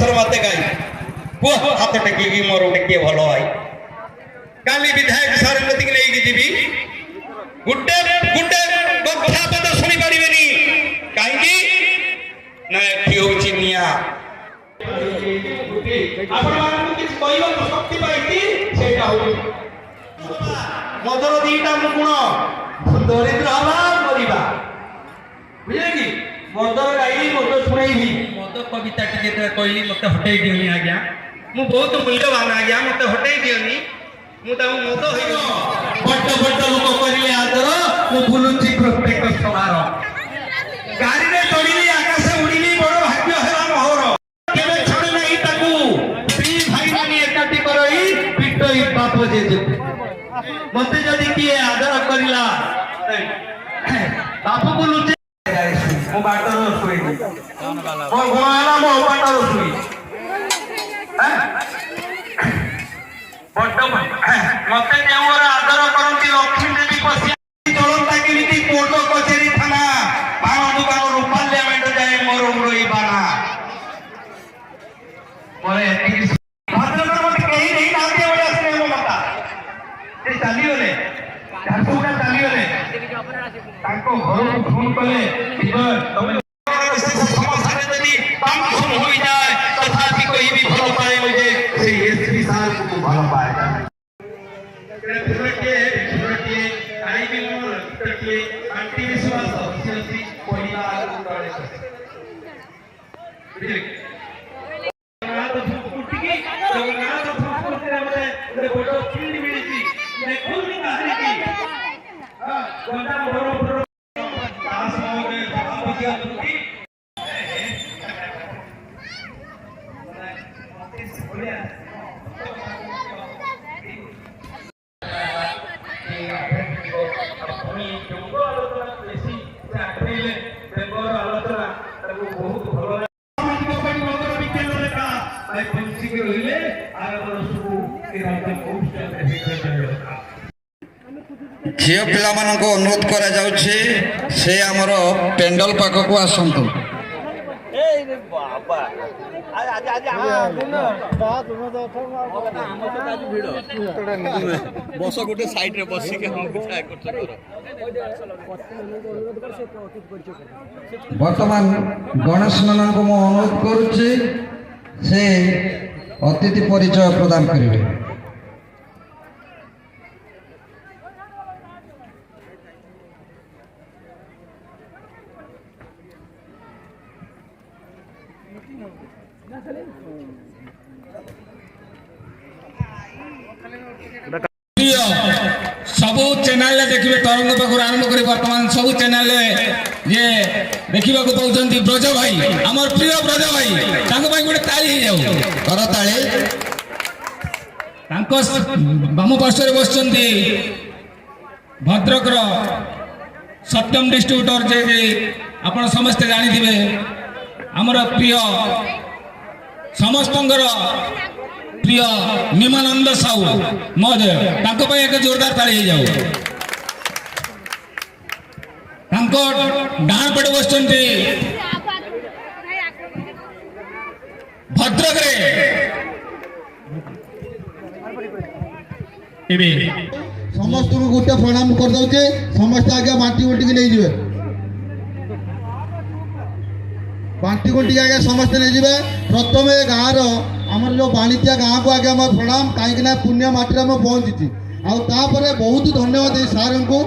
बसर मत गाई पुआ हाथ टेकी मोर टेकी भलो भाई काली विधायक सर गति नहीं जीवी गुड्डे गुड्डे कथा पद सुनी पारिबेनी काहेकि ना एठी होची निया आपण मानू किछ कहियो शक्ति पाइती सेटा हो मदर दीटा गुण दरिद्र हवा मरिबा बुझे कि मदर गाई मद सुनाई मद कविता टिके कहली मत हटई दियोनी आज्ञा मु बहुत मूल्यवान आज्ञा मत हटई दियोनी मु ता मद होइनो बड्ड बड्ड लोक करिले आदर मु बुलुची प्रत्येक समार गाड़ी रे चढ़िली आकाश उड़िली बड़ भाग्य हेला मोहर केबे छड़े नाही ताकू पी भाई मानी एकाटी करई पिटई बाप जे मते जदी किए आदर करिला बाप बुलुची मो बाटर सुई मो गोला मो बाटर सुई बड्ड मते नेवर आदर करंती लक्ष्मी देवी पसिया चलता किमिति कोर्ट कचेरी थाना पान दुकान पार्लियामेंट जाए मोर उड़ई बाना मोरे भद्रकर मते केही नहीं नाते ओया स्नेह ममता ए चाली गले झारसुगुड़ा चाली गले ताको घर फोन कले तमे समस्या यदि काम खून होई जाए तथापि कोई भी भलो पाए मुझे से एसपी साहब को भलो पाए आई भी मोर टके अंति विश्वास ऑफिशियली परिवार उड़ाले बुझले ना तो फुटकी तो ना तो फुटकी रे फोटो फील्ड मिली ने खुद भी कहानी की हां गोंडा बड़ो पास हो गए आप क्या टुकी बोलिया झील पिला अनुरोध करा जाउछे से आमर पेंडल पाख को आसतु बस गोटे साइड रे बस वर्तमान गणेश नंदन को मु अनुरोध करुचे से अतिथि परिचय प्रदान करेंगे। सबू चैनल देखिए तरंग पाखर आरंभ कर बर्तमान सबू चैनल ये देखा पाँच ब्रज भाई आमर प्रिय ब्रज भाई गोटे ताली कर ताली बाम पार्श्व बस भद्रक सत्यम डिस्ट्रीब्यूटर जे आप समस्ते जानी आमर प्रिय समस्त प्रिय निमानंद साहू महोदय एक जोरदार ताली हो जाओ डाण पटे बस भद्रक समस्त गोटे प्रणाम कर दे समस्त आगे बांटी गोटी नहीं जाए बांटी गोटी आगे समस्त नहीं जाए प्रथम गाँव आमर जो बाणितिया गाँव को आगे आम प्रणाम कहीं पुण्य मटी में पहुँची आउे बहुत धन्यवाद ये सार को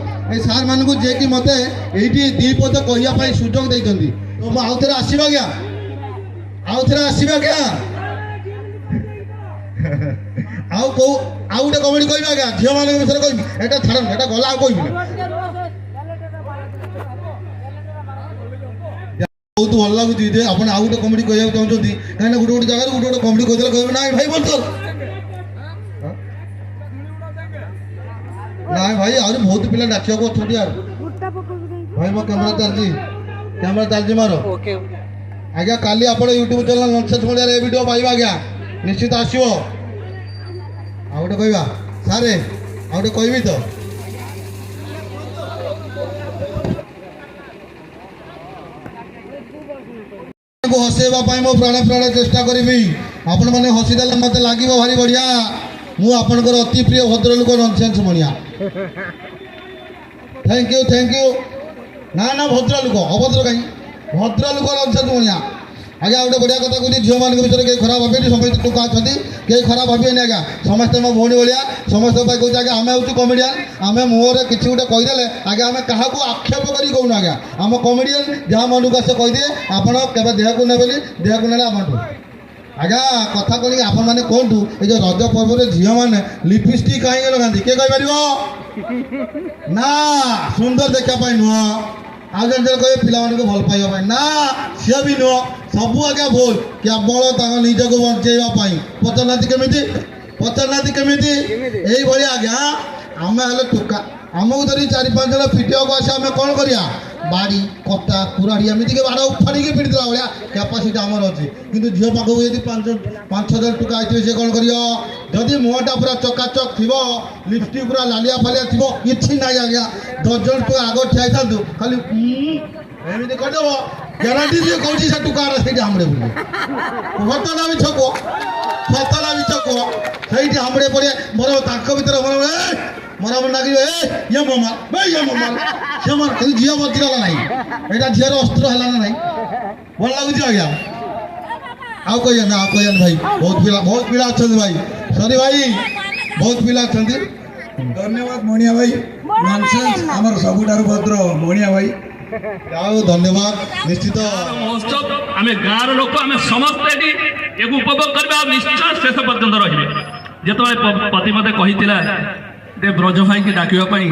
सार मान को जे कि मत ये दीपद कहवाई सुजोग देते तो मुझे आउ थे आसवा क्या आउ थे आसवा क्या आउ गोटे कमेडी कह आज्ञा झील मान विषय कह छाड़ एटा गला कह बहुत भल लगुच आप गोटे कमेडी कहना चाहते कहीं गोटे गोटे जगह गोटे गोटे कमेडी कहते कह ना भाई बोल ना भाई आज बहुत पिला डाक अच्छा यार भाई मो कैमेरा चलती मार आज्ञा काली आप यूट्यूब चैनल नक्सेस मीडिया ये वीडियो पाइबा आज्ञा निश्चित आसो आ गोटे कहवा सारे आ गोटे कहबी तो हसेवा मो प्राण प्राण चेष्टा करी आपण मैंने हसीदेले मत लगे भारी बढ़िया मु आपणकर अति प्रिय भद्रलोक ननसेन्स मणिया थैंक यू ना ना भद्रलोक अभद्र कहीं भद्रलोक ननसेन्स मणिया आज्ञा गोटे बढ़िया कथा कहूँ झील मान विषय कहीं खराब भावे समस्त टोका अच्छा कहीं खराब भावे आज्ञा समस्ते मो भौणी भाया समस्त कहूँ आज्ञा आम हूँ कमेडियान आम मुहर किसी गोटे कहीदेले आज्ञा आम क्या आक्षेप कर कहूँ आज्ञा आम कमेडियान जहाँ मन को आसे कहीदिए आपड़ के देह को ने देह को ने आमठू आज्ञा कथा कह आपण मैंने कहतु ये रज पर्व झील मैंने लिपस्टिक कहीं लगाती किए कहीपर ना सुंदर देखापी नुह आज जन कहे पिला भल पाइबा ना सी भी नुह सबू आज्ञा भूल केवल निजक बचेवाई पचारना केमी यही आज्ञा आम हेल्ले टोका आमको धरी 4-5 जन फिटिया को आसे आम कौन करिया बाड़ी कटा कुराड़ी एमती बाड़ उफाड़ी पिटा भाया कैपासीटी आमर अच्छी कितु झील पाखक यदि 5-6 टोका आए सी कौन करी मुहटा पूरा चकाचक थी लिपस्टिक पूरा लालिया फालिया थी कि ना आज्ञा 10 जन टोका आग ठिया था खाली एमती करदेव ग्यारंटी जी कौन से टोका से हमड़े बोली सतना भी छक सतना भी छक से हमड़े पड़े मोर तक भर मरा मन लगे ये मोमाल से मार झील बचिगला ना यहाँ झील अस्त्र है ना भल लगुच आज्ञा आउ कह भाई बहुत पिला अच्छा भाई सरी भाई बहुत पिला अच्छा धन्यवाद मणिया भाई नॉनसेंस आमर सबुठार भद्र मणिया भाई आओ धन्यवाद निश्चित महोत्सव आम गाँव लोक आम समस्ते उपभोग करवा निश्चय शेष पर्यंत रही जो पति मत कही ब्रज भाई की डाकवाई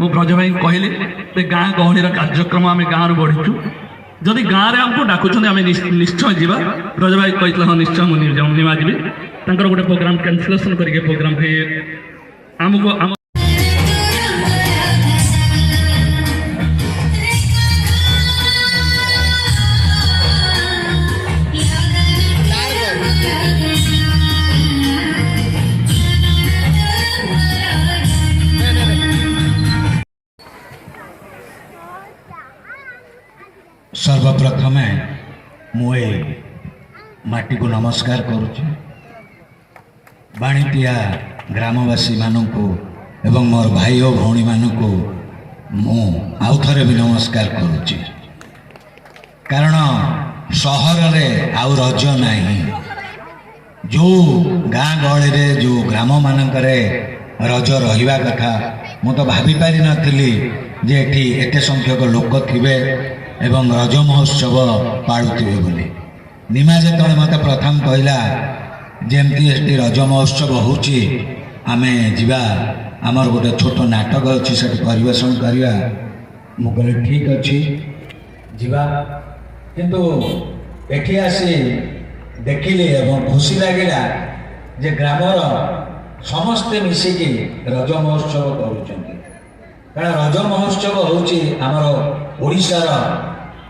मु ब्रज भाई कहली गाँ गहली कार्यक्रम आम गाँव बढ़ीचु जदि गाँव में आमको डाकुं आम निश्चय जीवा ब्रज भाई कही हाँ निश्चय मुझे निमा जी गोटे प्रोग्राम कैंसलेशन करके प्रोग्राम आमको सर्वप्रथम मुए माटी को नमस्कार करुच्ची बाणीतिया ग्रामवासी मानू एवं मोर भाई और भौणी मानू मु आउ थे भी नमस्कार करुच्ची कारण सहर रे आउ रज नहीं जो गाँ गहली रे जो ग्राम मानकरे रज रहिबा कथा मु तो भाभी पारि नथिली जे एठी एते संख्यक लोक थिबे एवं रज महोत्सव पाळुथिबे बोली निमा जेतବେଳେ मते प्रथम कहला जेमती रज महोत्सव होची आमे जिबा आमर गोटे छोट नाटक अच्छी से परिवेशन करवा मु कहले ठीक अच्छी जिबा किंतु एठी आसी देखिले एवं खुशी लगिला जे ग्रामर समस्ते मिसिकी रज महोत्सव करुचंती कारण रज महोत्सव होची आमर ओडिशार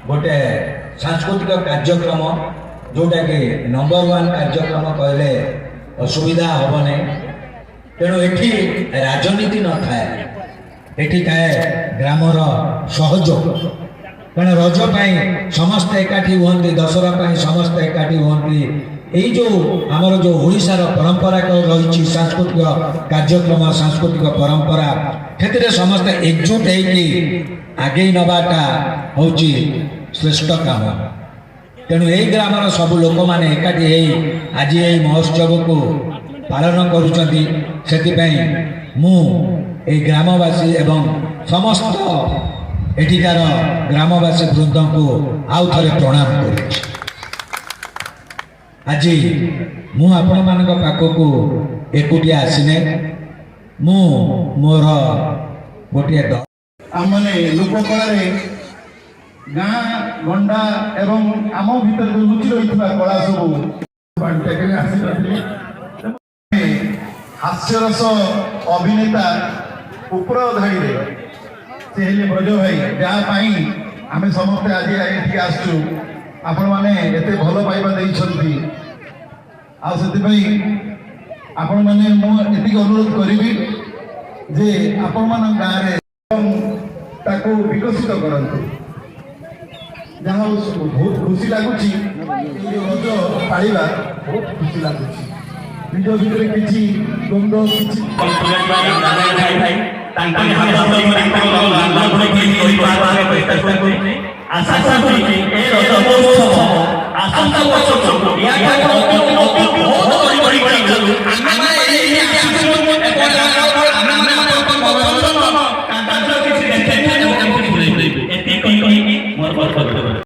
गोटे सांस्कृतिक कार्यक्रम जोटा कि नंबर 1 कार्यक्रम कहले असुविधा हेबने तेणु एठी राजनीति न थाए एठी थाए ग्रामर सहयोग कारण रज पाई समस्त एकाठी हुअन्ति दशहरा पाई समस्त एकाठी हुअन्ति यही जो आमर जो ओडिशार परंपरा रही सांस्कृतिक कार्यक्रम सांस्कृतिक परंपरा क्षेत्र समस्त एकजुट होगी आगे नवाटा हूँ श्रेष्ठ काम तेणु यही ग्रामर सब लोक मैंने एकाठी आज यही महोत्सव को पालन करुँच मु ग्रामवासी एवं समस्त एठिकार ग्रामवासी वृंद को आउ थे प्रणाम कर आज मु आपण मान पाखक एकुटिया आसने मु मोर गोटे आमने लोककला गाँ गंडा एवं आम भीतर जो लुचि रही कला सब हास्यरस अभिनेता उपर धाड़ी से ब्रज भाई जहाँपाई आम समस्ते आज ये आसचु आपण मैंने एत भल पाइबा देइछंती आ सेति आपण मैंने मुझे अनुरोध करी जे आपण मान गाँव ताको विकसित करते ଯାହା ହଉ ବହୁତ ଖୁସି ଲାଗୁଛି ରଜ ପାଳିବା ବହୁତ ଖୁସି ଲାଗୁଛି ନିଜ ଭିତରେ କିଛି ଦ୍ୱନ୍ଦ୍ୱ କିଛି ଆଶା କରୁଛି ଏ ରଜ ମହୋତ୍ସବ ଆସନ୍ତା ବର୍ଷକୁ